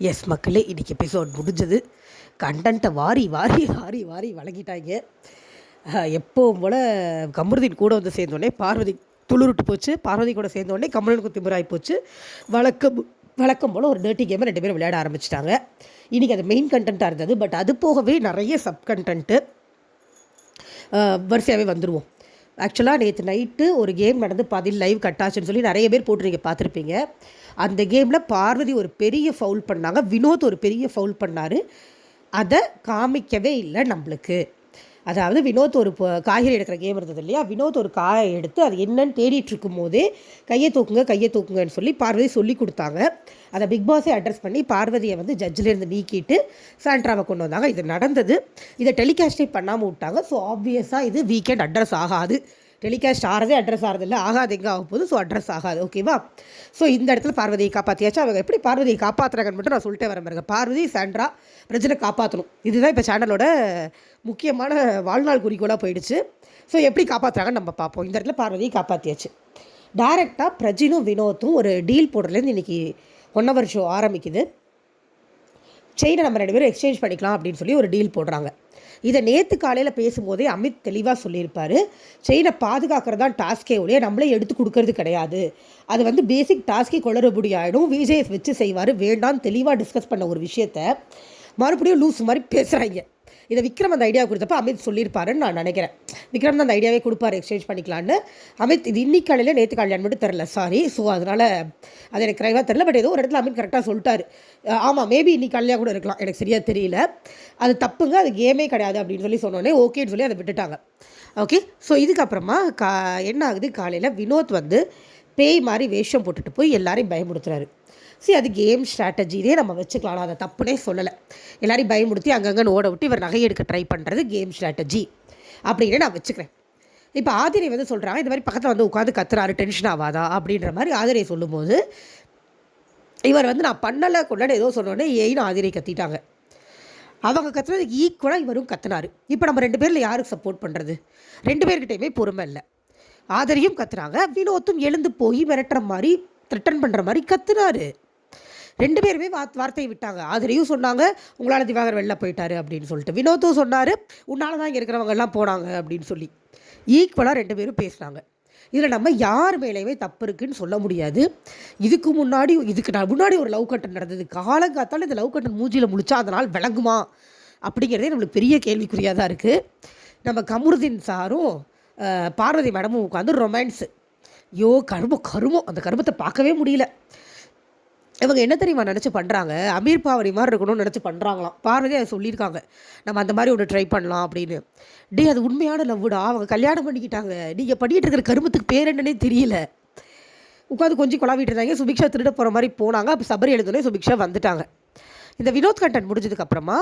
S மக்களே, இன்றைக்கி episode முடிஞ்சது. கண்டென்ட்டை வாரி வாரி வாரி வாரி வழங்கிட்டாங்க. எப்போவும் போல் கமருதீன் கூட வந்து சேர்ந்தோடனே பார்வதி துளுருட்டு போச்சு. பார்வதி கூட சேர்ந்தோடனே கமலனுக்கு திமிராகி போச்சு. வழக்கம் போல் ஒரு டர்ட்டி கேமை 2 பேரும் விளையாட ஆரம்பிச்சிட்டாங்க. இன்றைக்கி அது மெயின் கண்டென்ட்டாக இருந்தது. பட் அது போகவே நிறைய சப் கண்டென்ட்டு வரிசையாகவே வந்துடுவோம். ஆக்சுவலாக நேற்று நைட்டு ஒரு கேம் நடந்து பாதியில் லைவ் கட்டாச்சுன்னு சொல்லி நிறைய பேர் போட்டு நீங்கள் பார்த்துருப்பீங்க. அந்த கேமில் பார்வதி ஒரு பெரிய ஃபவுல் பண்ணாங்க, வினோத் ஒரு பெரிய ஃபவுல் பண்ணார். அதை காமிக்கவே இல்லை நம்மளுக்கு. அதாவது வினோத் ஒரு காய்கறி எடுக்கிற கேம் இருந்தது இல்லையா, வினோத் ஒரு காயை எடுத்து அது என்னன்னு தேடிட்டு இருக்கும் போதே கையை தூக்குங்கன்னு சொல்லி பார்வதி சொல்லி கொடுத்தாங்க. அதை பிக் பாஸே அட்ரஸ் பண்ணி பார்வதியை வந்து ஜட்ஜிலேருந்து நீக்கிட்டு சாண்ட்ராவை கொண்டு வந்தாங்க. இது நடந்தது. இதை டெலிகாஸ்டே பண்ணாமல் விட்டாங்க. ஸோ ஆப்வியஸாக இது வீக்கெண்ட் அட்ரஸ் ஆகாது. டெலிகாஸ்ட் ஆகிறதே அட்ரஸ் ஆகிறதில்ல, ஆகாது எங்கே ஆக போகுது. ஸோ அட்ரஸ் ஆகாது. ஓகேவா? ஸோ இந்த இடத்துல பார்வதியை காப்பாற்றியாச்சு. அவங்க எப்படி பார்வதியை காப்பாற்றுறாங்கன்னு மட்டும் நான் சொல்லிட்டே வரேன் பாருங்க. பார்வதி சாண்ட்ரா பிரச்சனை காப்பாற்றணும். இதுதான் இப்போ சேனலோட முக்கியமான வாழ்நாள் குறிக்கோளாக போயிடுச்சு. ஸோ எப்படி காப்பாற்றுறாங்கன்னு நம்ம பார்ப்போம். இந்த இடத்துல பார்வதியை காப்பாற்றியாச்சு. டைரெக்டாக பிரஜினும் வினோத்தும் ஒரு டீல் போடுறதுலேருந்து இன்றைக்கி 1 hour ஷோ ஆரம்பிக்குது. செயினை நம்ம 2 பேரும் எக்ஸ்சேஞ்ச் பண்ணிக்கலாம் அப்படின்னு சொல்லி ஒரு டீல் போடுறாங்க. இதை நேற்று காலையில் பேசும்போதே அமித் தெளிவாக சொல்லியிருப்பார். செயினை பாதுகாக்கிறது தான் டாஸ்கே ஒழிய நம்மளே எடுத்து கொடுக்கறது கிடையாது. அது வந்து பேசிக் டாஸ்கே குளறுபடி ஆகிடும். விஜேஎஸ் வச்சு செய்வார். வேண்டான்னு தெளிவாக டிஸ்கஸ் பண்ண ஒரு விஷயத்த மறுபடியும் லூஸ் மாதிரி பேசுகிறாங்க. இதை விக்ரம் அந்த ஐடியா கொடுத்தப்போ அமித் சொல்லியிருப்பாருன்னு நான் நினைக்கிறேன். விக்ரம் தான் அந்த ஐடியாவே கொடுப்பார், எக்ஸ்சேஞ்ச் பண்ணிக்கலான்னு. அமித் இது இன்னைக்கு காலையில் நேற்று காலையில் மட்டும் தெரில, சாரி. ஸோ அதனால் அது எனக்கு கரெக்டாக தெரில. பட் ஏதோ ஒரு இடத்துல அமித் கரெக்டாக சொல்லிட்டாரு. ஆமாம், மேபி இன்னைக்கு காலையாக கூட இருக்கலாம், எனக்கு சரியாக தெரியல. அது தப்புங்க, அது கேமே கிடையாது அப்படின்னு சொல்லி சொன்னோன்னே ஓகேன்னு சொல்லி அதை விட்டுட்டாங்க. ஓகே. ஸோ இதுக்கப்புறமா என்ன ஆகுது, காலையில் வினோத் வந்து பேய் மாதிரி வேஷம் போட்டுட்டு போய் எல்லாரையும் பயமுடுத்துறாரு. சரி, அது கேம் ஸ்ட்ராட்டஜி, இதே நம்ம வச்சுக்கலாம். நான் அதை தப்புனே சொல்லலை. எல்லாரையும் பயமுடுத்தி அங்கங்கன்னு ஓட விட்டு இவர் நகை எடுக்க ட்ரை பண்ணுறது கேம் ஸ்ட்ராட்டஜி அப்படின்னு நான் வச்சுக்கிறேன். இப்போ ஆதிரை வந்து சொல்கிறாங்க, இந்த மாதிரி பக்கத்தில் வந்து உட்காந்து கத்துறாரு, டென்ஷன் ஆகாதா அப்படின்ற மாதிரி ஆதிரை சொல்லும்போது இவர் வந்து நான் பண்ணலை கொள்ளன்னு ஏதோ சொன்னோடனே ஏன்னு ஆதிரை கத்திட்டாங்க. அவங்க கத்துறதுக்கு ஈக்குவலாக இவரும் கத்துனார். இப்போ நம்ம 2 பேரில் யாருக்கு சப்போர்ட் பண்ணுறது? 2 பேர்கிட்டையுமே பொறுமை இல்லை. ஆதிரையும் கத்துறாங்க, வினோத்தும் எழுந்து போய் மிரட்டுற மாதிரி த்ரெட்டன் பண்ணுற மாதிரி கத்துனாரு. 2 பேருமே வார்த்தையை விட்டாங்க. ஆதிரையும் சொன்னாங்க உங்களால் திவாகர் வெளில போயிட்டாரு அப்படின்னு சொல்லிட்டு. வினோத்தும் சொன்னார் உன்னால தான் இங்கே இருக்கிறவங்க எல்லாம் போனாங்க அப்படின்னு சொல்லி. ஈக்குவலாக 2 பேரும் பேசுனாங்க. இதில் நம்ம யார் மேலேயுமே தப்பு இருக்குன்னு சொல்ல முடியாது. இதுக்கு முன்னாடி ஒரு லவ் கட்டன் நடந்தது. காலங்காத்தால் இந்த லவ் கட்டன் மூஞ்சியில் முழிச்சா அதனால் விளங்குமா அப்படிங்கிறதே நம்மளுக்கு பெரிய கேள்விக்குறியாக தான் இருக்குது. நம்ம கமருதீன் சாரும் பார்வதி மேடமும் உட்காந்து ரொமான்ஸு. கருமம் அந்த கருமத்தை பார்க்கவே முடியல. இவங்க என்ன தெரியுமா நினச்சி பண்ணுறாங்க, அமீர் பாவரி மாதிரி இருக்கணும்னு நினச்சி பண்ணுறாங்களாம். பார்வதி அதை சொல்லியிருக்காங்க, நம்ம அந்த மாதிரி ஒன்று ட்ரை பண்ணலாம் அப்படின்னு. அது உண்மையான லவ்வுடா, அவங்க கல்யாணம் பண்ணிக்கிட்டாங்க. நீங்கள் பண்ணிகிட்டு இருக்கிற கருமத்துக்கு பேர் என்னன்னே தெரியல. உட்காந்து கொஞ்சம் குழாவிட்டு இருந்தாங்க. சுபிக்ஷா திருட போகிற மாதிரி போனாங்க. அப்போ சபரி எழுதுனே சுபிக்ஷா வந்துட்டாங்க. இந்த வினோத் கண்டென்ட் முடிஞ்சதுக்கப்புறமா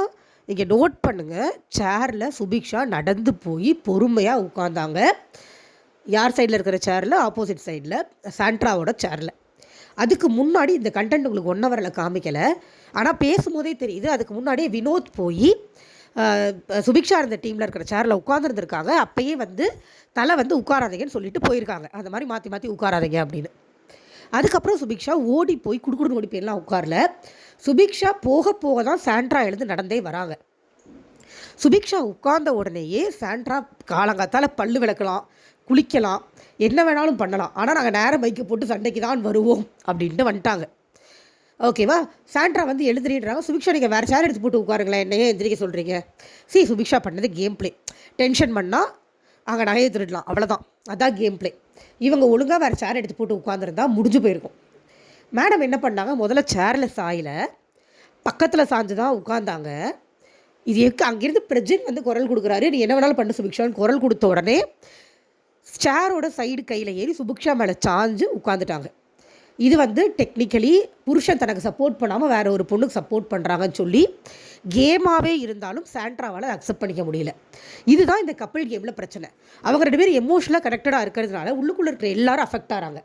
இங்கே நோட் பண்ணுங்கள், சேரில் சுபிக்ஷா நடந்து போய் பொறுமையாக உட்காந்தாங்க. யார் சைடில் இருக்கிற சேரில்? ஆப்போசிட் சைடில் சாண்ட்ராவோட சேரில். அதுக்கு முன்னாடி இந்த கண்டென்ட் உங்களுக்கு 1 hourல காமிக்கலை, ஆனால் பேசும்போதே தெரியுது. அதுக்கு முன்னாடியே வினோத் போய் சுபிக்ஷா இருந்த டீமில் இருக்கிற சேரில் உட்காந்துருந்துருக்காங்க. அப்போயே வந்து தலை வந்து உட்காராதீங்கன்னு சொல்லிட்டு போயிருக்காங்க. அந்த மாதிரி மாற்றி மாற்றி உட்காராதீங்க அப்படின்னு. அதுக்கப்புறம் சுபிக்ஷா ஓடி போய் குடுக்குடுன்னு ஓடி போயெல்லாம் உட்காரல. சுபிக்ஷா போக போக தான் சாண்ட்ரா எழுந்து நடந்தே வராங்க. சுபிக்ஷா உட்கார்ந்த உடனேயே சாண்ட்ரா காலங்காத்தால் பல்லு விளக்கலாம், குளிக்கலாம், என்ன வேணாலும் பண்ணலாம். ஆனால் நாங்கள் நேரம் பைக்கை போட்டு சண்டைக்கு தான் வருவோம் அப்படின்ட்டு வந்துட்டாங்க. ஓகேவா? சாண்ட்ரா வந்து எழுதுறீன்றாங்க. சுபிக்ஷா நீங்கள் வேறு சேர் எடுத்து போட்டு உட்காருங்களேன், என்னையே எந்திரிக்க சொல்கிறீங்க. சுபிக்ஷா பண்ணது கேம் பிளே. டென்ஷன் பண்ணால் அங்கே நகையை திருடலாம், அவ்வளோதான். அதான் கேம் பிளே. இவங்க ஒழுங்காக வேறு சேர் எடுத்து போட்டு உட்காந்துருந்தா முடிஞ்சு போயிருக்கும். மேடம் என்ன பண்ணாங்க, முதல்ல சேரில் சாயில் பக்கத்தில் சாஞ்சு தான் உட்காந்தாங்க. இது அங்கேருந்து பிரஜன் வந்து குரல் கொடுக்குறாரு, நீ என்ன வேணாலும் பண்ணு சுபிக்ஷான்னு குரல் கொடுத்த உடனே சேரோட சைடு கையில் ஏறி சுபிக்ஷா மேலே சாஞ்சு உட்காந்துட்டாங்க. இது வந்து டெக்னிக்கலி புருஷன் தனக்கு சப்போர்ட் பண்ணாமல் வேறு ஒரு பொண்ணுக்கு சப்போர்ட் பண்ணுறாங்கன்னு சொல்லி கேமாகவே இருந்தாலும் சாண்ட்ராவால் அக்செப்ட் பண்ணிக்க முடியல. இதுதான் இந்த கப்பிள் கேமில் பிரச்சனை. அவங்க 2 பேரும் எமோஷனலாக கனெக்டடாக இருக்கிறதுனால உள்ளுக்குள்ளே இருக்கிற எல்லாரும் அஃபெக்ட் ஆகிறாங்க.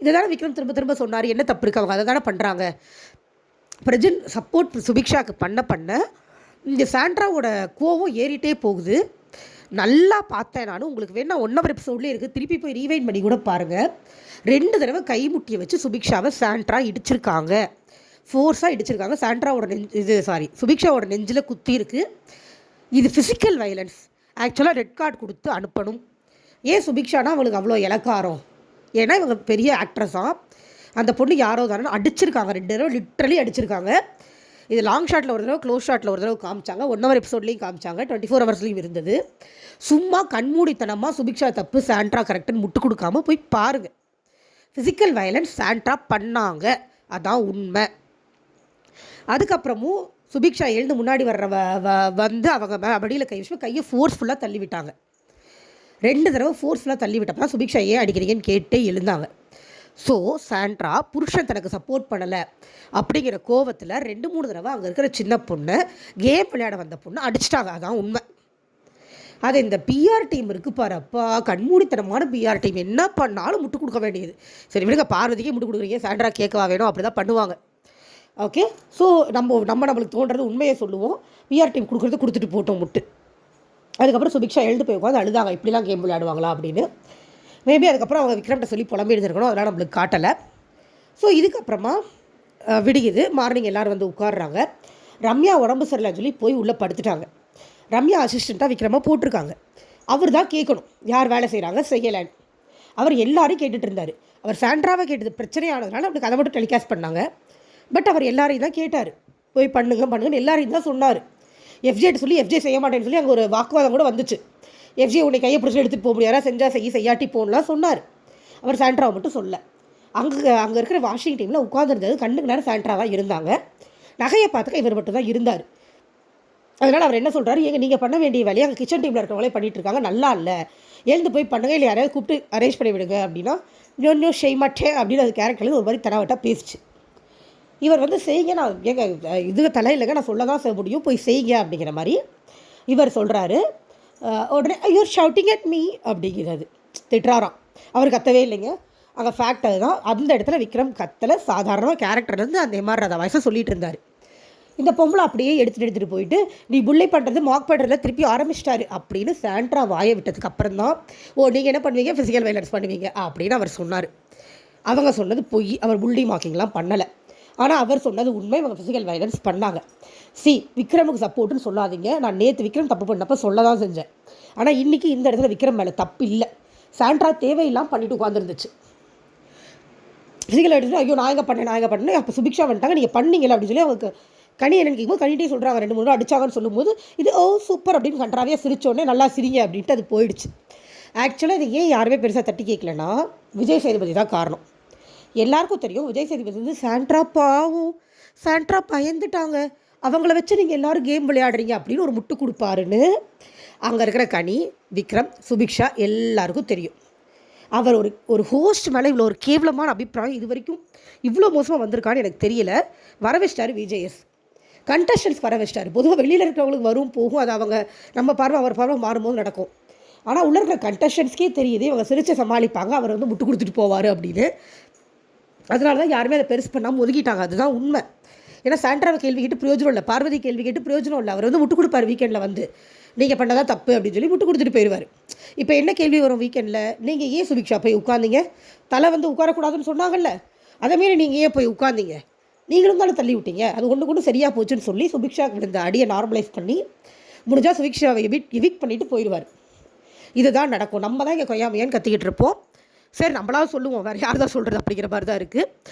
இதை தானே விக்ரம் திரும்ப திரும்ப சொன்னார், என்ன தப்பு இருக்கு, அவங்க அதை தானே பண்ணுறாங்க. பிரஜன் சப்போர்ட் சுபிக்ஷாவுக்கு பண்ண இந்த சாண்ட்ராவோட கோவம் ஏறிட்டே போகுது. நல்லா பார்த்தேன் நான். உங்களுக்கு வேணா 1 hour எபிசோட்லேயே இருக்குது, திருப்பி போய் ரீவைண்ட் பண்ணி கூட பாருங்கள். 2 தடவை கைமுட்டியை வச்சு சுபிக்ஷாவை சாண்ட்ரா இடிச்சிருக்காங்க. ஃபோர்ஸாக இடிச்சிருக்காங்க. சாண்ட்ராவோட சுபிக்ஷாவோட நெஞ்சில் குத்தி இருக்குது. இது ஃபிசிக்கல் வைலன்ஸ். ஆக்சுவலாக ரெட் கார்டு கொடுத்து அனுப்பணும். ஏன் சுபிக்ஷானா அவங்களுக்கு அவ்வளோ இலக்காரம்? ஏன்னா இவங்க பெரிய ஆக்ட்ரஸாக. அந்த பொண்ணு யாரோ தானே அடிச்சிருக்காங்க, 2 தடவை லிட்ரலி அடிச்சிருக்காங்க. இது லாங் ஷாட்டில் ஒரு தடவை, க்ளோஸ் ஷாட்டில் ஒரு தடவை காமிச்சாங்க, 1 hour எபிசோட்லேயும் காமிச்சாங்க, 24 hours இருந்தது. சும்மா கண்மூடித்தனமாக சுபிக்ஷா தப்பு சாண்ட்ரா கரெக்டுன்னு முட்டு கொடுக்காமல் போய் பாருங்கள். ஃபிசிக்கல் வயலன்ஸ் சாண்ட்ரா பண்ணாங்க, அதான் உண்மை. அதுக்கப்புறமும் சுபிக்ஷா எழுந்து முன்னாடி வர்ற வந்து அவங்க மடியில் கை வச்சு கையை ஃபோர்ஸ்ஃபுல்லாக தள்ளி விட்டாங்க. 2 தடவை ஃபோர்ஸ்ஃபுல்லாக தள்ளி விட்டப்போ தான் சுபிக்ஷா ஏன் அடிக்கிறீங்கன்னு கேட்டே எழுந்தாங்க. ஸோ சாண்ட்ரா புருஷன் தனக்கு சப்போர்ட் பண்ணலை அப்படிங்கிற கோவத்தில் 2-3 தடவை அங்கே இருக்கிற சின்ன பொண்ணு, கேம் விளையாட வந்த பொண்ணு அடிச்சிட்டாங்க, அதான் உண்மை. அது இந்த பிஆர் டீம் இருக்குது பாருப்பா, கண்மூடித்தனமான பிஆர் டீம். என்ன பண்ணாலும் முட்டு கொடுக்க வேண்டியது. சரி விடுங்க, பார்வதிக்கே முட்டு கொடுக்குறீங்க, சாண்ட்ரா கேட்கவா வேணும், அப்படி தான் பண்ணுவாங்க. ஓகே, ஸோ நம்மளுக்கு தோன்றது உண்மையை சொல்லுவோம். பிஆர் டீம் கொடுக்குறது கொடுத்துட்டு போட்டோம் முட்டு. அதுக்கப்புறம் சுபிக்ஷா எழுந்து போய் உட்காந்து அழுதாங்க, இப்படிலாம் கேம் விளையாடுவாங்களா அப்படின்னு. மேபி அதுக்கப்புறம் அவங்க விக்ரம்கிட்ட சொல்லி புலம்பி எழுதிருக்கணும், அதெல்லாம் நம்மளுக்கு காட்டலை. ஸோ இதுக்கப்புறமா விடியுது. மார்னிங் எல்லோரும் வந்து உட்காடுறாங்க. ரம்யா உடம்பு சரியில்லைன்னு சொல்லி போய் உள்ளே படுத்துட்டாங்க. ரம்யா அசிஸ்டண்ட்டாக விக்ரமாக போட்டிருக்காங்க. அவர் தான் கேட்கணும் யார் வேலை செய்கிறாங்க செய்யலைன்னு. அவர் எல்லாரையும் கேட்டுட்டு இருந்தார். அவர் சாண்ட்ராவை கேட்டது பிரச்சனையானதுனால அவருக்கு அதை மட்டும் டெலிகாஸ்ட் பண்ணாங்க. பட் அவர் எல்லாரையும் தான் கேட்டார், போய் பண்ணுங்கன்னு எல்லாரையும் தான் சொன்னார். எஃப்ஜேட்டு சொல்லி எஃப்ஜே செய்ய மாட்டேன்னு சொல்லி அங்கே ஒரு வாக்குவாதம் கூட வந்துச்சு. எஃப்ஜே உன்னை கையை பிடிச்சி எடுத்துகிட்டு போக முடியாதா, செஞ்சால் செய்யாட்டி போகலாம் சொன்னார். அவர் சாண்ட்ராவை மட்டும் சொல்ல. அங்கே இருக்கிற வாஷிங் டீமில் உட்காந்துருந்தது கண்ணுக்கு நேரம் சாண்ட்ராவாக இருந்தாங்க. நகையை பார்த்துக்க இவர் மட்டும் தான் இருந்தார். அதனால் அவர் என்ன சொல்கிறாரு, நீங்கள் பண்ண வேண்டிய வேலையை அங்கே கிச்சன் டீமில் இருக்கிறவங்களே பண்ணிகிட்டு இருக்காங்க, நல்லா இல்லை, எழுந்து போய் பண்ணுங்கள், இல்லை யாரையாவது கூப்பிட்டு அரேஞ்ச் பண்ணி விடுங்க அப்படின்னா இன்னும் செய்ய மாட்டேன் அப்படின்னு அது கேரக்டர்லேருந்து ஒரு மாதிரி தனவட்டாக பேசிச்சு. இவர் வந்து செய்யுங்க, நான் இது தலை இல்லைங்க, நான் சொல்ல தான் செய்ய முடியும், போய் செய்யுங்க அப்படிங்கிற மாதிரி இவர் சொல்கிறாரு. உடனே யூர் ஷவுட்டிங் அட் மீ அப்படிங்கிறது திட்டுறாராம். அவர் கத்தவே இல்லைங்க, அங்கே ஃபேக்ட் அதுதான். அந்த இடத்துல விக்ரம் கத்தலை, சாதாரணமாக கேரக்டர்லேருந்து அந்த எம்ஆர் வயசை சொல்லிட்டு இருந்தார். இந்த பொம்பளை அப்படியே எடுத்துகிட்டு போயிட்டு நீ புள்ளை பண்ணுறது மார்க் பண்ணுறதுல திருப்பி ஆரம்பிச்சிட்டாரு அப்படின்னு சாண்ட்ரா வாயை விட்டதுக்கு அப்புறம் தான், நீங்கள் என்ன பண்ணுவீங்க, ஃபிசிக்கல் வைலன்ஸ் பண்ணுவீங்க அப்படின்னு அவர் சொன்னார். அவங்க சொன்னது பொய், அவர் புள்ளி மார்க்கிங்லாம் பண்ணலை. ஆனால் அவர் சொன்னது உண்மை, இவங்க ஃபிசிக்கல் வைலன்ஸ் பண்ணாங்க. விக்ரமுக்கு சப்போர்ட்டுன்னு சொல்லாதீங்க, நான் நேற்று விக்ரம் தப்பு பண்ணப்போ சொல்ல தான் செஞ்சேன். ஆனால் இன்றைக்கி இந்த இடத்துல விக்ரம் மேலே தப்பு இல்லை, சாண்ட்ரா தேவையில்லாமல் பண்ணிட்டு உட்காந்துருந்துச்சு. ஃபிசிக்கல் வைலன்ஸ் ஐயோ நான் எங்கே பண்ணேன் அப்போ சுபிக்ஷா வந்துட்டாங்க, நீங்கள் பண்ணீங்களா அப்படின்னு சொல்லி அவங்களுக்கு கனி என்னன்னு கேட்கும்போது கனிட்டே சொல்கிறாங்க, 2-3 அடிச்சாங்கன்னு சொல்லும்போது இது சூப்பர் அப்படின்னு கண்ட்ராவியாக சிரிச்சோடனே நல்லா சிரிங்க அப்படின்ட்டு அது போயிடுச்சு. ஆக்சுவலாக இது ஏன் யாருமே பெருசாக தட்டி கேட்கலன்னா விஜய் சேதுபதி தான் காரணம். எல்லாருக்கும் தெரியும் விஜய் சேதுபதி வந்து சாண்ட்ரா பாவம், சாண்ட்ரா பயந்துட்டாங்க, அவங்கள வச்சு நீங்கள் எல்லோரும் கேம் விளையாடுறீங்க அப்படின்னு ஒரு முட்டு கொடுப்பாருன்னு அங்கே இருக்கிற கனி, விக்ரம், சுபிக்ஷா எல்லாருக்கும் தெரியும். அவர் ஒரு ஹோஸ்ட் மேலே இவ்வளோ ஒரு கேவலமான அபிப்பிராயம் இது வரைக்கும் இவ்வளோ மோசமாக வந்திருக்கான்னு எனக்கு தெரியல. வர வச்சிட்டார் விஜேஎஸ், கண்டஸ்டன்ஸ் வர வச்சிட்டார். பொதுவாக வெளியில் இருக்கிறவங்களுக்கு வரும் போகும், அது அவங்க நம்ம பார்வை அவர் பார்வை மாறும்போது நடக்கும். ஆனால் உள்ளே இருக்கிற கண்டஸ்டன்ஸ்க்கே தெரியுது இவங்க சிரிச்சை சமாளிப்பாங்க, அவர் வந்து முட்டு கொடுத்துட்டு போவார் அப்படின்னு. அதனால தான் யாருமே அதை பெருசு பண்ணாமல் ஒதுக்கிட்டாங்க, அதுதான் உண்மை. ஏன்னா சாண்ட்ராவை கேள்வி கேட்டு பிரயோஜனம் இல்லை, பார்வதி கேள்வி கேட்டு பிரயோஜனம் இல்லை. அவர் வந்து முட்டு கொடுப்பார் வீக்கெண்டில் வந்து, நீங்கள் பண்ணதான் தப்பு அப்படின்னு சொல்லி முட்டு கொடுத்துட்டு போயிடுவார். இப்போ என்ன கேள்வி வரும் வீக்கெண்டில், நீங்கள் ஏன் சுபிக்ஷா போய் உட்காந்தீங்க, தலை வந்து உட்காரக்கூடாதுன்னு சொன்னாங்கல்ல, அதேமாரி நீங்கள் ஏன் போய் உட்காந்தீங்க, நீங்களும் தானே தள்ளி விட்டீங்க, அது ஒன்று சரியாக போச்சுன்னு சொல்லி சுபிக்ஷா இந்த அடியை நார்மலைஸ் பண்ணி முடிஞ்சால் சுபிக்ஷாவை எவிக்ட் பண்ணிவிட்டு போயிடுவார். இதுதான் நடக்கும். நம்ம தான் இங்கே கொய்யாமையான்னு கத்திக்கிட்டு இருப்போம். சரி நம்மளாவது சொல்லுவோம், வேறு யார் தான் சொல்கிறது அப்படிங்கிற மாதிரி தான் இருக்குது.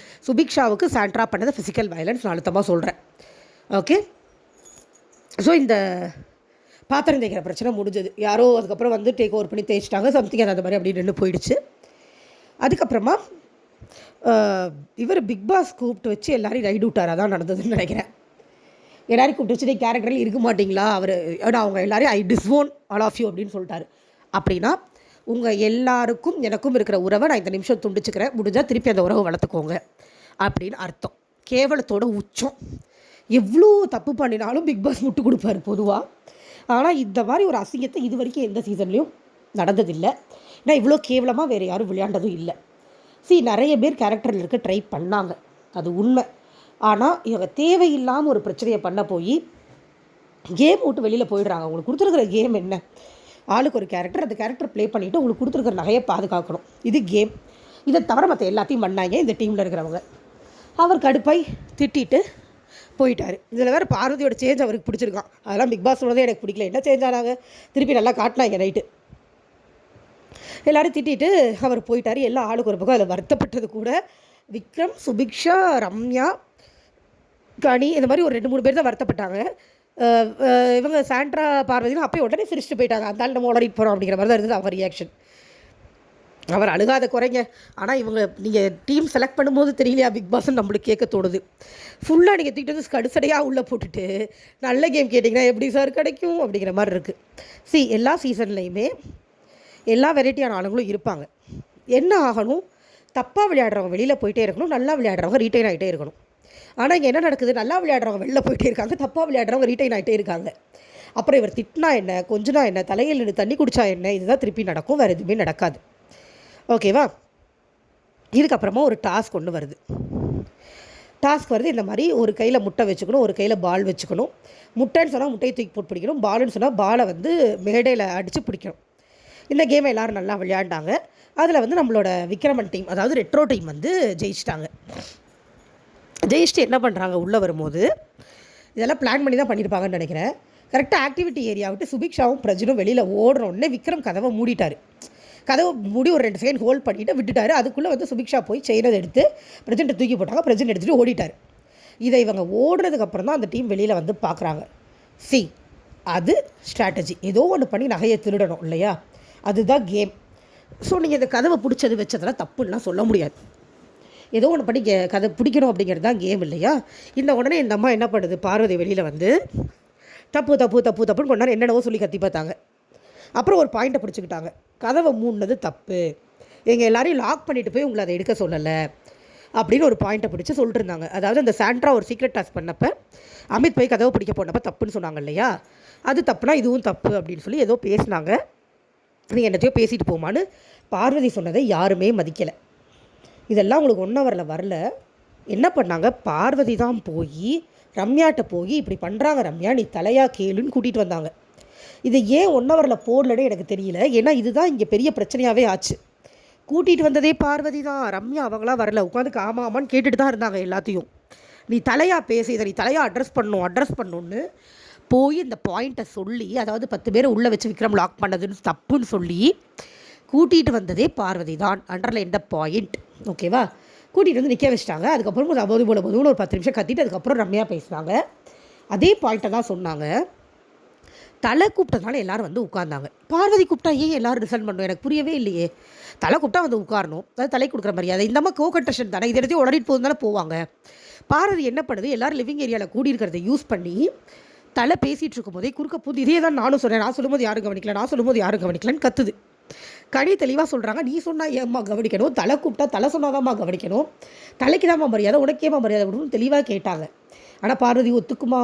சுபிக்ஷாவுக்கு சாண்ட்ரா பண்ணது ஃபிசிக்கல் வயலன்ஸ் நான் அழுத்தமாக சொல்கிறேன். ஓகே, ஸோ இந்த பாத்திரம் தேய்க்கிற பிரச்சனை முடிஞ்சது. யாரோ அதுக்கப்புறம் வந்து டேக் ஓவர் பண்ணி தேய்ச்சிட்டாங்க, சம்திங் அந்த மாதிரி அப்படி நின்று போயிடுச்சு. அதுக்கப்புறமா இவர் பிக் பாஸ் கூப்பிட்டு வச்சு எல்லாரையும் ரைடு விட்டார், அதான் நடந்ததுன்னு நினைக்கிறேன். எல்லாரையும் கூப்பிட்டு வச்சு கேரக்டரில் இருக்க மாட்டிங்களா அவர், அவங்க எல்லாரையும் ஐ டிஸ்வோன் ஆல் ஆஃப் யூ அப்படின்னு சொல்லிட்டாரு. அப்படின்னா உங்கள் எல்லாருக்கும் எனக்கும் இருக்கிற உறவை நான் இந்த நிமிஷம் துண்டிச்சுக்கிறேன், முடிஞ்சால் திருப்பி அந்த உறவை வளர்த்துக்கோங்க அப்படின்னு அர்த்தம். கேவலத்தோட உச்சம். எவ்வளோ தப்பு பண்ணினாலும் பிக் பாஸ் முட்டு கொடுப்பார் பொதுவாக. ஆனால் இந்த மாதிரி ஒரு அசிங்கத்தை இது வரைக்கும் எந்த சீசன்லேயும் நடந்ததில்லை. ஏன்னா இவ்வளோ கேவலமாக வேறு யாரும் விளையாண்டதும் இல்லை. நிறைய பேர் கேரக்டரில் இருக்க ட்ரை பண்ணாங்க, அது உண்மை. ஆனால் இவங்க தேவையில்லாமல் ஒரு பிரச்சனையை பண்ண போய் கேம் விட்டு வெளியில் போயிடுறாங்க. உங்களுக்கு கொடுத்துருக்குற கேம் என்ன, ஆளுக்கு ஒரு கேரக்டர், அந்த கேரக்டர் ப்ளே பண்ணிவிட்டு உங்களுக்கு கொடுத்துருக்குற நகையை பாதுகாக்கணும், இது கேம். இதை தவிர மற்ற எல்லாத்தையும் பண்ணாங்க இந்த டீமில் இருக்கிறவங்க. அவர் கடுப்பாய் திட்டிட்டு போயிட்டார். இதில் வேறு பார்வதியோட சேஞ்ச் அவருக்கு பிடிச்சிருக்கான். அதெல்லாம் பிக் பாஸ் சொன்னதே எனக்கு பிடிக்கல. என்ன சேஞ்ச் ஆனாங்க, திருப்பி நல்லா காட்டினாங்க நைட்டு. எல்லோரும் திட்டிட்டு அவர் போயிட்டார். எல்லா ஆளுக்கு ஒரு பக்கம் அதில் வருத்தப்பட்டது கூட விக்ரம், சுபிக்ஷா, ரம்யா, கனி இந்த மாதிரி ஒரு 2-3 பேர் தான் வருத்தப்பட்டாங்க. இவங்க சாண்ட்ரா, பார்வதினா அப்போயே உடனே சிரிச்சுட்டு போயிட்டாங்க. அந்த ஆள் நம்ம உளறிட்டு போகிறோம் அப்படிங்கிற மாதிரி தான் இருந்தது அவங்க ரியாக்ஷன். அவர் அழுகாத குறைங்க. ஆனால் இவங்க நீங்கள் டீம் செலக்ட் பண்ணும்போது தெரியலையா பிக் பாஸ்ன்னு நம்மளுக்கு கேட்க தோணுது. ஃபுல்லாக நீங்கள் தூக்கிட்டு வந்து கடுசடையாக உள்ளே போட்டுட்டு நல்ல கேம் கேட்டிங்கன்னா எப்படி சார் கிடைக்கும் அப்படிங்கிற மாதிரி இருக்குது. எல்லா சீசன்லேயுமே எல்லா வெரைட்டியான ஆளுங்களும் இருப்பாங்க. என்ன ஆகணும், தப்பாக விளையாடுறவங்க வெளியில் போயிட்டே இருக்கணும், நல்லா விளையாடுறவங்க ரீட்டைன் ஆகிட்டே இருக்கணும். ஆனால் இங்கே என்ன நடக்குது, நல்லா விளையாடுறவங்க வெளில போயிட்டே இருக்காங்க, தப்பாக விளையாடுறவங்க ரீட்டைன் ஆகிட்டே இருக்காங்க. அப்புறம் இவர் திட்டினா என்ன, கொஞ்சனா என்ன, தலையில் நின்று தண்ணி குடித்தா என்ன, இதுதான் திருப்பி நடக்கும், வேறு எதுவுமே நடக்காது. ஓகேவா? இதுக்கப்புறமா ஒரு டாஸ்க் ஒன்று வருது. டாஸ்க் வருது இந்த மாதிரி, ஒரு கையில் முட்டை வச்சுக்கணும், ஒரு கையில் பால் வச்சுக்கணும். முட்டைன்னு சொன்னால் முட்டையை தூக்கி போட்டு பிடிக்கணும், பாலுன்னு சொன்னால் பாலை வந்து மேடையில் அடித்து பிடிக்கணும். இந்த கேமை எல்லோரும் நல்லா விளையாண்டாங்க. அதில் வந்து நம்மளோட விக்ரமன் டீம், அதாவது ரெட்ரோ டீம் வந்து ஜெயிச்சிட்டாங்க. ஜெயிச்சுட்டு என்ன பண்ணுறாங்க, உள்ளே வரும்போது இதெல்லாம் பிளான் பண்ணி தான் பண்ணியிருப்பாங்கன்னு நினைக்கிறேன். கரெக்டாக ஆக்டிவிட்டி ஏரியா விட்டு சுபிக்ஷாவும் பிரஜனும் வெளியில் ஓடுறோடனே விக்ரம் கதவை மூடிட்டார். கதவை மூடி ஒரு 2 செகண்ட் ஹோல்ட் பண்ணிவிட்டு விட்டுட்டார். அதுக்குள்ளே வந்து சுபிக்ஷா போய் செயினை எடுத்து பிரஜன்ட்டை தூக்கி போட்டாங்க. பிரஜன் எடுத்துகிட்டு ஓடிட்டார். இதை இவங்க ஓடுறதுக்கப்புறம் தான் அந்த டீம் வெளியில் வந்து பார்க்குறாங்க. அது ஸ்ட்ராட்டஜி. ஏதோ ஒன்று பண்ணி நகையை திருடணும் இல்லையா, அதுதான் கேம். ஸோ நீங்கள் இந்த கதவை பிடிச்சது வச்சதெல்லாம் தப்புன்னா சொல்ல முடியாது. ஏதோ ஒன்று பண்ணி கதை பிடிக்கணும் அப்படிங்கிறது தான் கேம் இல்லையா. இந்த உடனே இந்த அம்மா என்ன பண்ணுது, பார்வதி வெளியில் வந்து தப்பு தப்பு தப்பு தப்புன்னு கொண்டாரு என்னென்னவோ சொல்லி கத்தி பார்த்தாங்க. அப்புறம் ஒரு பாயிண்ட்டை பிடிச்சிக்கிட்டாங்க, கதவை மூடினது தப்பு, எங்கள் எல்லாரையும் லாக் பண்ணிவிட்டு போய் உங்களை அதை எடுக்க சொல்லலை அப்படின்னு ஒரு பாயிண்ட்டை பிடிச்சி சொல்லிட்டு இருந்தாங்க. அதாவது அந்த சாண்ட்ரா ஒரு சீக்ரெட் டாஸ்க் பண்ணப்போ அமித் போய் கதவை பிடிக்க போனப்போ தப்புன்னு சொன்னாங்க இல்லையா, அது தப்புனா இதுவும் தப்பு அப்படின்னு சொல்லி ஏதோ பேசினாங்க. நீ என்னத்தையோ பேசிட்டு போமான்னு பார்வதி சொன்னதை யாருமே மதிக்கலை. இதெல்லாம் உங்களுக்கு 1 ஹவரில் வரல. என்ன பண்ணாங்க, பார்வதி தான் போய் ரம்யாட்ட போய் இப்படி பண்ணுறாங்க ரம்யா, நீ தலையா கேளுன்னு கூட்டிகிட்டு வந்தாங்க. இது ஏன் 1 ஹவரில் போடலன்னு எனக்கு தெரியல. ஏன்னா இதுதான் இங்கே பெரிய பிரச்சனையாகவே ஆச்சு. கூட்டிகிட்டு வந்ததே பார்வதி தான், ரம்யா அவங்களாம் வரல. உட்காந்து ஆமான்னு கேட்டுட்டு தான் இருந்தாங்க எல்லாத்தையும். நீ தலையாக பேசி இதை நீ தலையாக அட்ரஸ் பண்ணணுன்னு போய் இந்த பாயிண்ட்டை சொல்லி, அதாவது 10 பேரை உள்ளே வச்சு விக்ரம் லாக் பண்ணதுன்னு தப்புன்னு சொல்லி கூட்டிகிட்டு வந்ததே பார்வதி தான். Underline the point. ஓகேவா? கூட்டிகிட்டு வந்து நிற்க வச்சிட்டாங்க. அதுக்கப்புறம் ஒரு அபோது போதுன்னு ஒரு 10 நிமிஷம் கத்திட்டு அதுக்கப்புறம் ரம்யா பேசினாங்க. அதே பாயிண்ட்டை தான் சொன்னாங்க. தலை கூப்பிட்டதுனால எல்லோரும் வந்து உட்கார்ந்தாங்க. பார்வதி கூப்பிட்டா ஏன் எல்லோரும் ரிசல்ட் பண்ணணும், எனக்கு புரியவே இல்லையே. தலை கூப்பிட்டா வந்து உட்காரணும், அதாவது தலை கொடுக்குற மரியாதை. இந்த மாதிரி கோகட்ரஷன் தானே, இதை எடுத்து உடனே போதும் தானே போவாங்க. பார்வதி என்ன பண்ணுது, எல்லோரும் லிவிங் ஏரியாவில் கூடி இருக்கிறத யூஸ் பண்ணி தலை பேசிகிட்டு இருக்கும் போதே குறுக்க போது, இதே தான் நானும் சொன்னேன், நான் சொல்லும்போது யாரும் கவனிக்கல, நான் சொல்லும்போது யாரும் கவனிக்கலன்னு கத்துது. கனி தெளிவாக சொல்கிறாங்க, நீ சொன்னால் ஏம்மா கவனிக்கணும், தலை கூப்பிட்டா தலை சொன்னாதாம்மா கவனிக்கணும், தலைக்கு தான்மா மரியாதை, உனக்கேம்மா மரியாதை கொடுக்கணும் தெளிவாக கேட்டாங்க. ஆனால் பார்வதி ஒத்துக்குமா,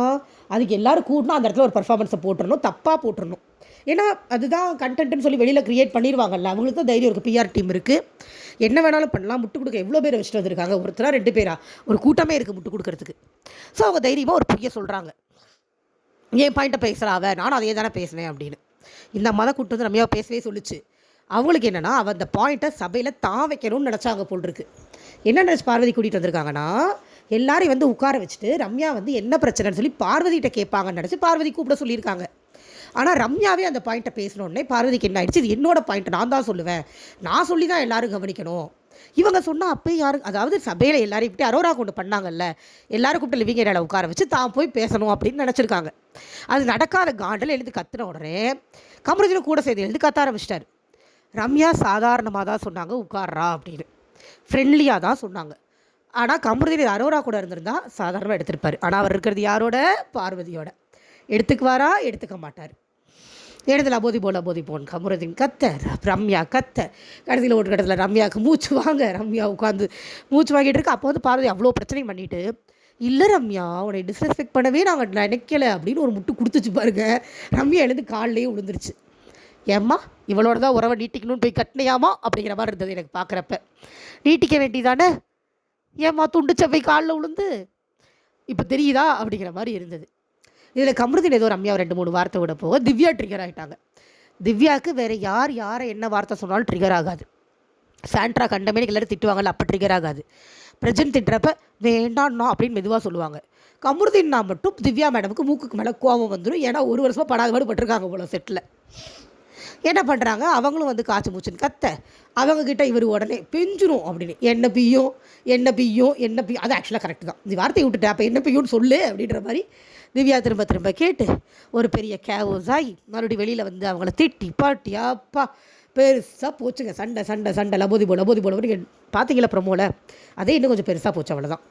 அதுக்கு எல்லோரும் கூடனா அந்த இடத்துல ஒரு பர்ஃபார்மன்ஸை போட்டுடணும், தப்பாக போட்டுடணும். ஏன்னா அதுதான் கண்டென்ட்னு சொல்லி வெளியில் க்ரியேட் பண்ணிடுவாங்கல்ல, அவங்களுக்கு தான் தைரியம் இருக்குது, பிஆர் டீம் இருக்குது, என்ன வேணாலும் பண்ணலாம். முட்டு கொடுக்க எவ்வளோ பேரை வச்சுட்டு வந்திருக்காங்க, ஒருத்தரா 2 பேரா, ஒரு கூட்டமே இருக்குது முட்டு கொடுக்கறதுக்கு. ஸோ அவங்க தைரியமாக ஒரு பொய்யை சொல்கிறாங்க, என் பாயிண்ட்டை பேசுகிறாவ, நானும் அதே தானே பேசினேன் அப்படின்னு. இந்த அம்மா தான் கூப்பிட்டு வந்து ரம்யாவை பேசவே சொல்லிச்சு. அவங்களுக்கு என்னென்னா அவள் அந்த பாயிண்ட்டை சபையில் தான் வைக்கணும்னு நினச்சாங்க போல் இருக்கு. என்ன நினச்சி பார்வதி கூட்டிகிட்டு வந்திருக்காங்கன்னா, எல்லாரையும் வந்து உட்கார வச்சுட்டு ரம்யா வந்து என்ன பிரச்சனைன்னு சொல்லி பார்வதிகிட்ட கேட்பாங்கன்னு நினச்சி பார்வதி கூப்பிட சொல்லியிருக்காங்க. ஆனால் ரம்யாவே அந்த பாயிண்ட்டை பேசினோடனே பார்வதிக்கு என்ன ஆயிடுச்சு, இது என்னோட பாயிண்ட், நான் தான் சொல்லுவேன், நான் சொல்லி தான் எல்லோரும் கவனிக்கணும். இவங்க சொன்னால் அப்போயே யாரும், அதாவது சபையில் எல்லாரையும் இப்படி அரோரா கொண்டு பண்ணாங்கல்ல, எல்லாரும் கூப்பிட்டு லிவிங் ஏரியாவில் உட்கார வச்சு தான் போய் பேசணும் அப்படின்னு நினச்சிருக்காங்க. அது நடக்காத காண்டில் எழுந்து கத்துன உடனே கமருதீனும் கூட சேர்ந்து எழுந்து கத்த ஆரம்பிச்சிட்டார். ரம்யா சாதாரணமாக தான் சொன்னாங்க உட்கார்றா அப்படின்னு, ஃப்ரெண்ட்லியாக தான் சொன்னாங்க. ஆனால் கமருதீன் அரோரா கூட இருந்திருந்தால் சாதாரணமாக எடுத்திருப்பார். ஆனால் அவர் இருக்கிறது யாரோட, பார்வதியோட. எடுத்துக்குவாரா, எடுத்துக்க மாட்டார். இடத்துல போதி போன் கமருதீன் கத்த, ரம்யா கத்த, கடைசியில் ஒரு இடத்துல ரம்யாவுக்கு மூச்சு வாங்க, ரம்யா உட்காந்து மூச்சு வாங்கிட்டு இருக்கு. அப்போ வந்து பார்வதி அவ்வளோ பிரச்சனையும் பண்ணிவிட்டு, இல்லை ரம்யா உன்னை டிஸ்ரெஸ்பெக்ட் பண்ணவே நாங்கள் நினைக்கலை அப்படின்னு ஒரு முட்டு கொடுத்துச்சு பாருங்க. ரம்யா எழுந்து காலிலேயே விழுந்துருச்சு. ஏம்மா இவளோட தான் உறவை நீட்டிக்கணும்னு போய் கட்டினையாமா அப்படிங்கிற மாதிரி இருந்தது எனக்கு பார்க்குறப்ப. நீட்டிக்க வேண்டியதானே, ஏம்மா துண்டுச்ச போய் காலில் விழுந்து, இப்போ தெரியுதா அப்படிங்கிற மாதிரி இருந்தது. இதில் கமருதீன் ஏதோ ரம்யா 2-3 வார்த்தை விட போக திவ்யா ட்ரிகர் ஆகிட்டாங்க. திவ்யாவுக்கு வேறு யாரை என்ன வார்த்தை சொன்னாலும் ட்ரிகர் ஆகாது. சாண்ட்ரா கண்டமேனிக்கு எல்லோரும் திட்டுவாங்கல்ல, அப்போ ட்ரிகர் ஆகாது. பிரஜன் திட்டுறப்ப வேண்டாம்னா அப்படின்னு மெதுவாக சொல்லுவாங்க. கமருதீன்னா மட்டும் திவ்யா மேடமுக்கு மூக்குக்கு மேலே கோபம் வந்துடும். ஏன்னா ஒரு வருஷமாக படாத பாடு பட்டிருக்காங்க போல செட்டில். என்ன பண்ணுறாங்க, அவங்களும் வந்து காய்ச்சி மூச்சுன்னு கத்த, அவங்கக்கிட்ட இவர் உடனே பெஞ்சிரும் அப்படின்னு என்ன பியும் அது ஆக்சுவலாக கரெக்டு தான். இந்த வார்த்தையை விட்டுட்டேன், அப்போ என்ன பியும்னு சொல்லு அப்படின்ற மாதிரி திவ்யா திரும்ப திரும்ப கேட்டு ஒரு பெரிய கேவோஸ் ஆகி மறுபடியும் வெளியில் வந்து அவங்கள திட்டி பாட்டி அப்பா பெருசாக போச்சுங்க. சண்டை லபோதி போல நீங்கள் பார்த்தீங்களா ப்ரமோவில், அதே இன்னும் கொஞ்சம் பெருசாக போச்சு, அவ்வளோதான்.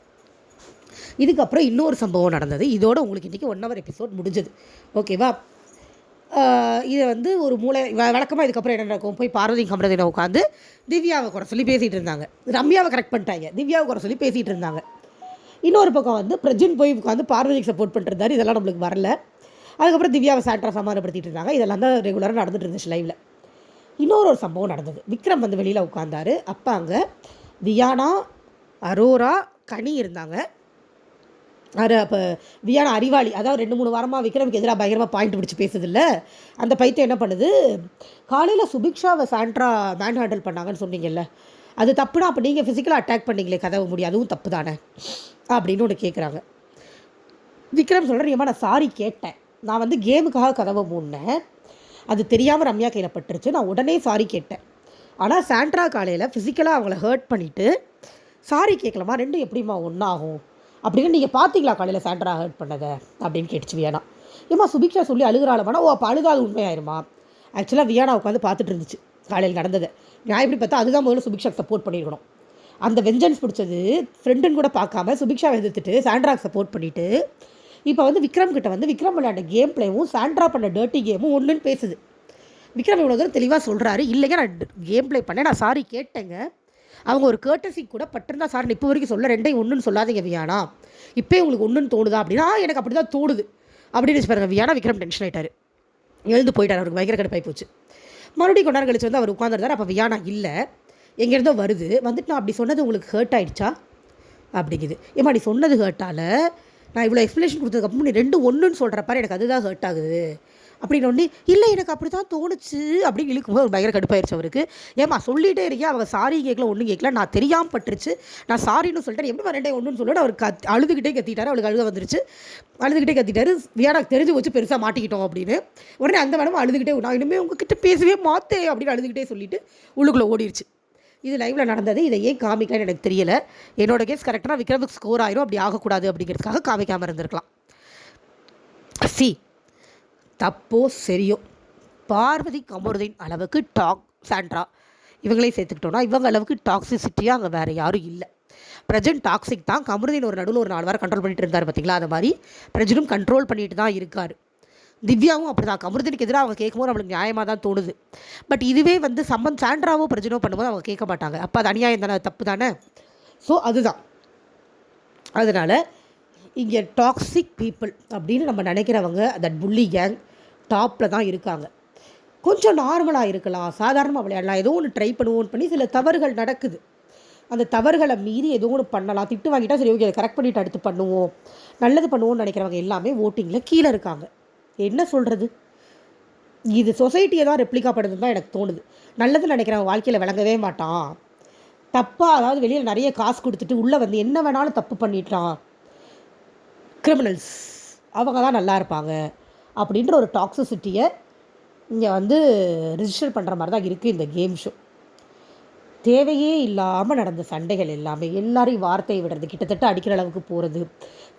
இதுக்கப்புறம் இன்னொரு சம்பவம் நடந்தது. இதோட உங்களுக்கு இன்றைக்கி 1 hour எபிசோட் முடிஞ்சது, ஓகேவா? இதை வந்து ஒரு வழக்கமாக இதுக்கப்புறம் என்ன நடக்கும், போய் பார்வதி கமருதீனை உட்காந்து திவ்யாவை குறை சொல்லி பேசிகிட்டு இருந்தாங்க. ரம்யாவை கரெக்ட் பண்ணிட்டாங்க, திவ்யாவை குறை சொல்லி பேசிகிட்டு இருந்தாங்க. இன்னொரு பக்கம் வந்து பிரஜன் போய் உட்காந்து பார்வதிக்கு சப்போர்ட் பண்ணிருந்தாரு. இதெல்லாம் நம்மளுக்கு வரல. அதுக்கப்புறம் திவ்யாவை சாண்ட்ரா சமாதானப்படுத்திட்டு இருந்தாங்க. இதெல்லாம் தான் ரெகுலராக நடந்துட்டு இருந்துச்சு லைவில். இன்னொரு சம்பவம் நடந்தது. விக்ரம் வந்து வெளியில் உட்காந்தாரு. அப்போ அங்கே வியானா, அரோரா, கனி இருந்தாங்க. அப்போ வியானா அறிவாளி, அதாவது 2-3 வாரமாக விக்ரமுக்கு எதிராக பயங்கரமாக பாயிண்ட் பிடிச்சி பேசுதில்ல, அந்த பைத்தியம் என்ன பண்ணுது, காலையில் சுபிக்ஷாவை சாண்ட்ரா மேன் ஹேண்டில் பண்ணாங்கன்னு சொன்னீங்கல்ல, அது தப்புனா அப்போ நீங்கள் ஃபிசிக்கலாக அட்டாக் பண்ணிங்களே கதவு முடியும், அதுவும் தப்பு தானே அப்படின்னு ஒன்று கேட்குறாங்க. விக்ரம் சொல்கிறேன், ஏமா நான் சாரி கேட்டேன், நான் வந்து கேமுக்காக கதவை மூடினேன், அது தெரியாமல் ரம்யா கையில் பட்டுருச்சு, நான் உடனே சாரி கேட்டேன். ஆனால் சாண்ட்ரா காலையில் ஃபிசிக்கலாக அவங்கள ஹர்ட் பண்ணிவிட்டு சாரி கேட்கலாமா, ரெண்டும் எப்படிமா ஒன்றாகும் அப்படின்னு நீங்கள் பார்த்தீங்களா காலையில் சாண்ட்ரா ஹர்ட் பண்ணதை அப்படின்னு கேட்டுச்சு வியானா. ஏமா சுபிக்ஷா சொல்லி அழுகிறாளமானா, ஓ அப்போ அழுகாது உண்மையாயிருமா? ஆக்சுவலாக வியானா உட்காந்து பார்த்துட்டு இருந்துச்சு காலையில் நடந்ததை. நான் எப்படி பார்த்தா அதுதான் முதல்ல சுபிக்ஷாக்கு சப்போர்ட் பண்ணியிருக்கணும். அந்த வெஞ்சன்ஸ் பிடிச்சது ஃப்ரெண்டுன்னு கூட பார்க்காம சுபிக்ஷாவை எதிர்த்துட்டு சாண்ட்ராக்கு சப்போர்ட் பண்ணிவிட்டு இப்போ வந்து விக்ரம் கிட்ட வந்து விக்ரம் விளையாண்ட கேம் பிளேவும் சாண்ட்ரா பண்ண டர்ட்டி கேமும் ஒன்றுன்னு பேசுது. விக்ரம் இவ்வளோ தூரம் தெளிவாக சொல்கிறாரு, இல்லைங்க நான் கேம் ப்ளே பண்ணேன், நான் சாரி கேட்டேங்க, அவங்க ஒரு கேர்டசி கூட பட்டிருந்தா சார் இப்போ வரைக்கும் சொல்ல, ரெண்டையும் ஒன்றுன்னு சொல்லாதீங்க வியானா, இப்போ உங்களுக்கு ஒன்றுன்னு தோணுதா அப்படின்னா எனக்கு அப்படி தான் தோணுது அப்படின்னு வச்சு பாருங்க. வியானா விக்ரம் டென்ஷன் ஆகிட்டார், எழுந்து போயிட்டார், அவருக்கு பயங்கர கடுப்பாகி போச்சு. மறுபடியும் கொண்டாடு கழிச்சு வந்து அவர் உட்காந்துருந்தார். அப்போ வியானா இல்லை எங்கேருந்தோ வருது, வந்துட்டு நான் அப்படி சொன்னது உங்களுக்கு ஹர்ட் ஆகிடுச்சா அப்படிங்குது. ஏமா நீ சொன்னது ஹர்ட்டால, நான் இவ்வளோ எக்ஸ்ப்ளனேஷன் கொடுத்ததுக்கப்புறம் நீ 2 ஒன்றுன்னு சொல்கிறப்பாரு எனக்கு அதுதான் ஹர்ட் ஆகுது அப்படின்னு ஒன்று, இல்லை எனக்கு அப்படி தான் தோணுச்சு அப்படின்னு இழுக்கும்போது பயங்கர கடுப்பாயிருச்சு அவருக்கு. ஏமா சொல்லிகிட்டே இருக்கேன், அவங்க சாரி கேட்கல ஒன்றும் கேட்கல, நான் தெரியாமல் பட்டுருச்சு, நான் சாரின்னு சொல்லிட்டேன், எப்படி 2 ஒன்றுன்னு சொல்லிட்டு அவர் அழுதுகிட்டே கத்திட்டார். அவளுக்கு அழுக வந்துருச்சு, அழுதுகிட்டே கத்திட்டாரு. வியானாக்கு தெரிஞ்சு வச்சு பெருசாக மாட்டிக்கிட்டோம் அப்படின்னு. உடனே அந்த மேடம் அழுதுகிட்டே, நான் இனிமேல் உங்ககிட்ட பேசவே மாற்றேன் அப்படின்னு அழுதுகிட்டே சொல்லிட்டு உள்ளுக்குள்ளே ஓடிடுச்சு. இது லைவில் நடந்தது. இதை ஏன் காமிக்கலான்னு எனக்கு தெரியலை. என்னோட கேஸ் கரெக்டாக விக்ரமுக்கு ஸ்கோர் ஆயிரும், அப்படி ஆகக்கூடாது அப்படிங்கிறதுக்காக காமிக்காமல் இருந்திருக்கலாம். தப்போ சரியோ, பார்வதி கமருதீன் அளவுக்கு சாண்ட்ரா இவங்களையும் சேர்த்துக்கிட்டோன்னா இவங்க அளவுக்கு டாக்ஸிசிட்டியாக அங்கே வேறு யாரும் இல்லை. பிரஜன் டாக்ஸிக் தான். கமருதீன் ஒரு நடுவில் ஒரு 4 வாரம் கண்ட்ரோல் பண்ணிட்டு இருந்தார் பார்த்தீங்களா, அது மாதிரி பிரஜனும் கண்ட்ரோல் பண்ணிட்டு தான் இருக்கார். திவ்யாவும் அப்படி தான். கமருதீனுக்கு எதிராக அவங்க கேட்கும்போது அவங்களுக்கு நியாயமாக தான் தோணுது. பட் இதுவே வந்து சாண்ட்ராவோ பிரஜனோ பண்ணும்போது அவங்க கேட்க மாட்டாங்க. அப்போ அது அநியாயம் தானே, தப்பு தானே. ஸோ அதுதான். அதனால் இங்கே டாக்ஸிக் பீப்புள் அப்படின்னு நம்ம நினைக்கிறவங்க தட் புள்ளி கேங் டாப்பில் தான் இருக்காங்க. கொஞ்சம் நார்மலாக இருக்கலாம், சாதாரணமாக விளையாடலாம், ஏதோ ஒன்று ட்ரை பண்ணுவோன்னு பண்ணி சில தவறுகள் நடக்குது. அந்த தவறுகளை மீறி ஏதோ ஒன்று பண்ணலாம், திட்டு வாங்கிட்டா சரி ஓகே அதை கரெக்ட் பண்ணிவிட்டு அடுத்து பண்ணுவோம், நல்லது பண்ணுவோம்னு நினைக்கிறவங்க எல்லாமே ஓட்டிங்கில் கீழே இருக்காங்க. என்ன சொல்கிறது, இது சொசைட்டியை தான் ரெப்ளிகா பண்ணுதுன்னு தான் எனக்கு தோணுது. நல்லது நினைக்கிறவங்க வாழ்க்கையில் விளங்கவே மாட்டான், தப்பாக அதாவது வெளியில் நிறைய காசு கொடுத்துட்டு உள்ளே வந்து என்ன வேணாலும் தப்பு பண்ணிட்டான், கிரிமினல்ஸ் அவங்க தான் நல்லா இருப்பாங்க அப்படின்ற ஒரு டாக்ஸிசிட்டியை இங்கே வந்து ரிஜிஸ்டர் பண்ணுற மாதிரி தான் இருக்குது இந்த கேம் ஷோ. தேவையே இல்லாமல் நடந்த சண்டைகள் எல்லாமே, எல்லாரையும் வார்த்தையை விடுறது, கிட்டத்தட்ட அடிக்கிற அளவுக்கு போகிறது,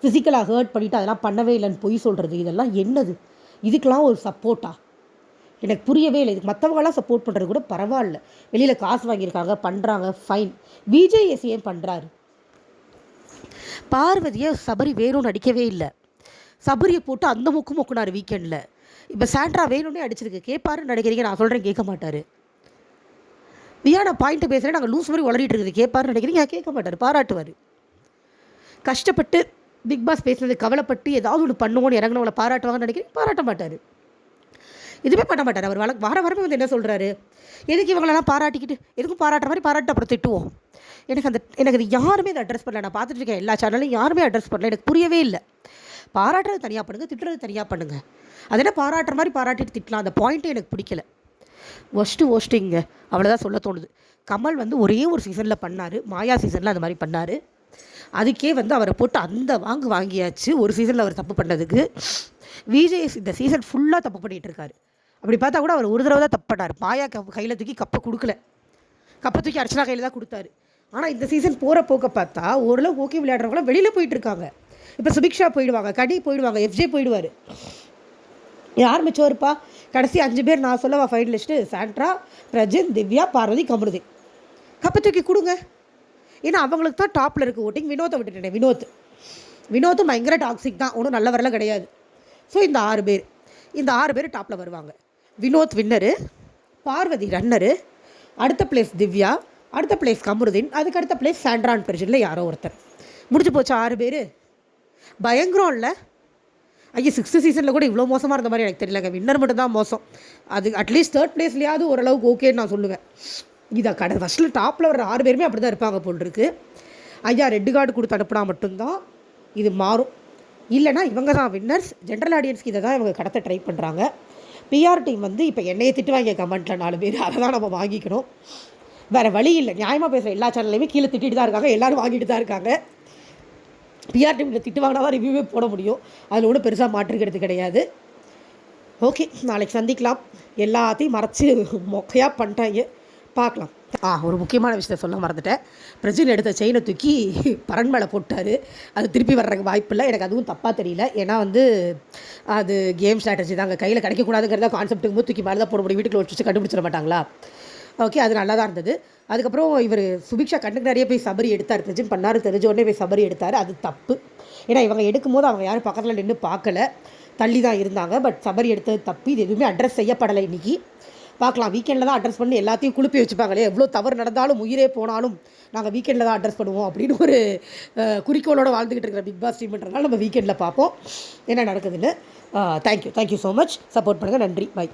ஃபிசிக்கலாக ஹர்ட் பண்ணிவிட்டு அதெல்லாம் பண்ணவே இல்லைன்னு பொய் சொல்கிறது, இதெல்லாம் என்னது? இதுக்கெலாம் ஒரு சப்போர்ட்டா? எனக்கு புரியவே இல்லை. இதுக்கு மற்றவங்களாம் சப்போர்ட் பண்ணுறது கூட பரவாயில்ல, வெளியில் காசு வாங்கியிருக்காங்க பண்ணுறாங்க, ஃபைன். விஜய் ஏன் பண்ணுறாரு? பார்வதியை சபரி வேணும்னு அடிக்கவே இல்லை, சபரியை போட்டு அந்த மொக்குனார் வீக்கெண்டில். இப்போ சாண்ட்ரா வேணும்னே அடிச்சிருக்கு, கேட்பாருன்னு நினைக்கிறீங்க, நான் சொல்கிறேன் கேட்க மாட்டார். வியானா பாயிண்ட்டு பேசுகிறேன், நாங்கள் லூஸ் மாதிரி உளறிட்டு இருக்குது, கேட்பாருன்னு நினைக்கிறீங்க, கேட்க மாட்டார், பாராட்டுவார். கஷ்டப்பட்டு பிக் பாஸ் பேசுறது கவலைப்பட்டு ஏதாவது ஒன்று பண்ணுவோன்னு இறங்கினவங்களை பாராட்டுவாங்கன்னு நினைக்கிறேன், பாராட்ட மாட்டார், எதுவுமே பண்ண மாட்டார். அவர் வாரமே வந்து என்ன சொல்கிறாரு, எதுக்கு இவங்களெல்லாம் பாராட்டிக்கிட்டு, எதுக்கும் பாராட்டுற மாதிரி பாராட்டு அப்புறம் திட்டுவோம். எனக்கு இது யாருமே இதை அட்ரஸ் பண்ணல, நான் பார்த்துட்டு இருக்கேன் எல்லா சேனலையும் யாருமே அட்ரஸ் பண்ணல, எனக்கு புரியவே இல்லை. பாராட்டுறது தனியாக பண்ணுங்கள், திட்டுறது தனியாக பண்ணுங்கள், அது என்ன பாராட்டுற மாதிரி பாராட்டிட்டு திட்டலாம், அந்த பாயிண்ட்டே எனக்கு பிடிக்கல. ஒஸ்ட்டிங்க அவ்வளோதான் சொல்ல தோணுது. கமல் வந்து ஒரே ஒரு சீசனில் பண்ணார், மாயா சீசனில் அந்த மாதிரி பண்ணார், அதுக்கே வந்து அவரை போட்டு அந்த வாங்கியாச்சு ஒரு சீசனில் அவர் தப்பு பண்ணதுக்கு. விஜய் இந்த சீசன் ஃபுல்லாக தப்பு பண்ணிகிட்டு இருக்காரு. அப்படி பார்த்தா கூட அவர் ஒரு தடவை தான் தப்பு பண்ணார். மாயா கையில் தூக்கி கப்பை கொடுக்கல, கப்பை தூக்கி அர்ச்சனா கையில் தான் கொடுத்தாரு. ஆனால் இந்த சீசன் போகிற போக்க பார்த்தா ஓரளவு ஓகே விளையாடுறவங்களாம் வெளியில் போயிட்டு இருக்காங்க. இப்போ சுபிக்ஷா போயிடுவாங்க, கடி போயிடுவாங்க, எஃப்ஜே போயிடுவார். யார் மிச்சம் இருப்பா? கடைசி 5 பேர் நான் சொல்லவா ஃபைனலிஸ்ட்டு? சாண்ட்ரா, பிரஜன், திவ்யா, பார்வதி, கமருதீன். கப்பை தூக்கி கொடுங்க. ஏன்னா அவங்களுக்கு தான் டாப்பில் இருக்குது ஓட்டிங். வினோத்தை விட்டுட்டேன். வினோத்தும் பயங்கர டாக்ஸிக் தான், ஒன்றும் நல்லவரெல்லாம் கிடையாது. ஸோ இந்த 6 பேர் டாப்பில் வருவாங்க. வினோத் வின்னரு, பார்வதி ரன்னரு, அடுத்த பிளேஸ் திவ்யா, அடுத்த பிளேஸ் கமருதீன், அதுக்கு அடுத்த பிளேஸ் சாண்ட்ரான் பெர்ஜனில் யாரோ ஒருத்தர். முடிஞ்சு போச்சு 6 பேர். பயங்கரம் இல்லை? ஐயா 6th சீசனில் கூட இவ்வளோ மோசமாக இருந்த மாதிரி எனக்கு தெரியலங்க. வின்னர் மட்டும்தான் மோசம். அது அட்லீஸ்ட் 3rd பிளேஸ்லையாவது ஓரளவுக்கு ஓகேன்னு நான் சொல்லுவேன். இதை ஃபஸ்ட்டில் டாப்பில் வர 6 பேருமே அப்படி தான் இருப்பாங்க போல் இருக்குது. ஐயா ரெட் கார்டு கொடுத்து அனுப்புனா மட்டும்தான் இது மாறும். இல்லைனா இவங்க தான் வின்னர்ஸ். ஜென்ரல் ஆடியன்ஸ்க்கு இதை தான் இவங்க கடத்த ட்ரை பண்ணுறாங்க. பிஆர் டீம் வந்து இப்போ என்னையை திட்டுவாங்க கமெண்ட்டில் 4 பேர், அதை தான் நம்ம வாங்கிக்கணும். வேறு வழி இல்லை. நியாயமாக பேசுகிற எல்லா சேனல்லையுமே கீழே திட்டிட்டு தான் இருக்காங்க, எல்லோரும் வாங்கிட்டு தான் இருக்காங்க. பிஆர் டீமில் திட்டு வாங்கினா தான் ரிவ்யூவே போட முடியும். அதில் ஒன்றும் பெருசாக மாற்றுக்கிறது கிடையாது. ஓகே, நாளைக்கு சந்திக்கலாம். எல்லாத்தையும் மறைச்சி மொக்கையாக பண்ணிட்டாங்க, பார்க்கலாம். ஒரு முக்கியமான விஷயத்த சொல்ல மறந்துட்டேன். பிரஜின் எடுத்த செயினை தூக்கி பரன் மேலே போட்டார். அது திருப்பி வர்றதுக்கு வாய்ப்பு இல்லை. எனக்கு அதுவும் தப்பாக தெரியல. ஏன்னா வந்து அது கேம் ஸ்ட்ராட்டஜி தாங்க. கையில் கிடைக்கக்கூடாதுங்கிறத கான்செப்ட்டுக்கு போது தூக்கி மேலே தான் போட முடியும். வீட்டுக்குள்ள வச்சு கண்டுபிடிச்சிட மாட்டாங்களா? ஓகே, அது நல்லா தான் இருந்தது. அதுக்கப்புறம் இவர் சுபிக்ஷா கண்ணுக்கு நிறைய போய் சபரி எடுத்தார். பிரஜின் பண்ணார் தெரிஞ்ச உடனே போய் சபரி எடுத்தார். அது தப்பு. ஏன்னா இவங்க எடுக்கும்போது அவங்க யாரும் பக்கத்தில் நின்று பார்க்கல, தள்ளி தான் இருந்தாங்க. பட் சபரி எடுத்தது தப்பு. இது எதுவுமே அட்ரஸ் செய்யப்படலை. இன்றைக்கி பார்க்கலாம். வீக்கெண்டில் தான் அட்ரஸ் பண்ணி எல்லாத்தையும் குழுப்பி வச்சுப்பாங்களே. எவ்வளோ தவறு நடந்தாலும் உயிரே போனாலும் நாங்கள் வீக்கெண்டில் தான் அட்ரஸ் பண்ணுவோம் அப்படின்னு ஒரு குறிக்கோளோடு வாழ்ந்துக்கிட்டு இருக்கிற பிக் பாஸ் டீம்ன்றதுனால நம்ம வீக்கெண்டில் பார்ப்போம் என்ன நடக்குதுன்னு. Thank you so much. சப்போர்ட் பண்ணுங்கள். நன்றி. பை.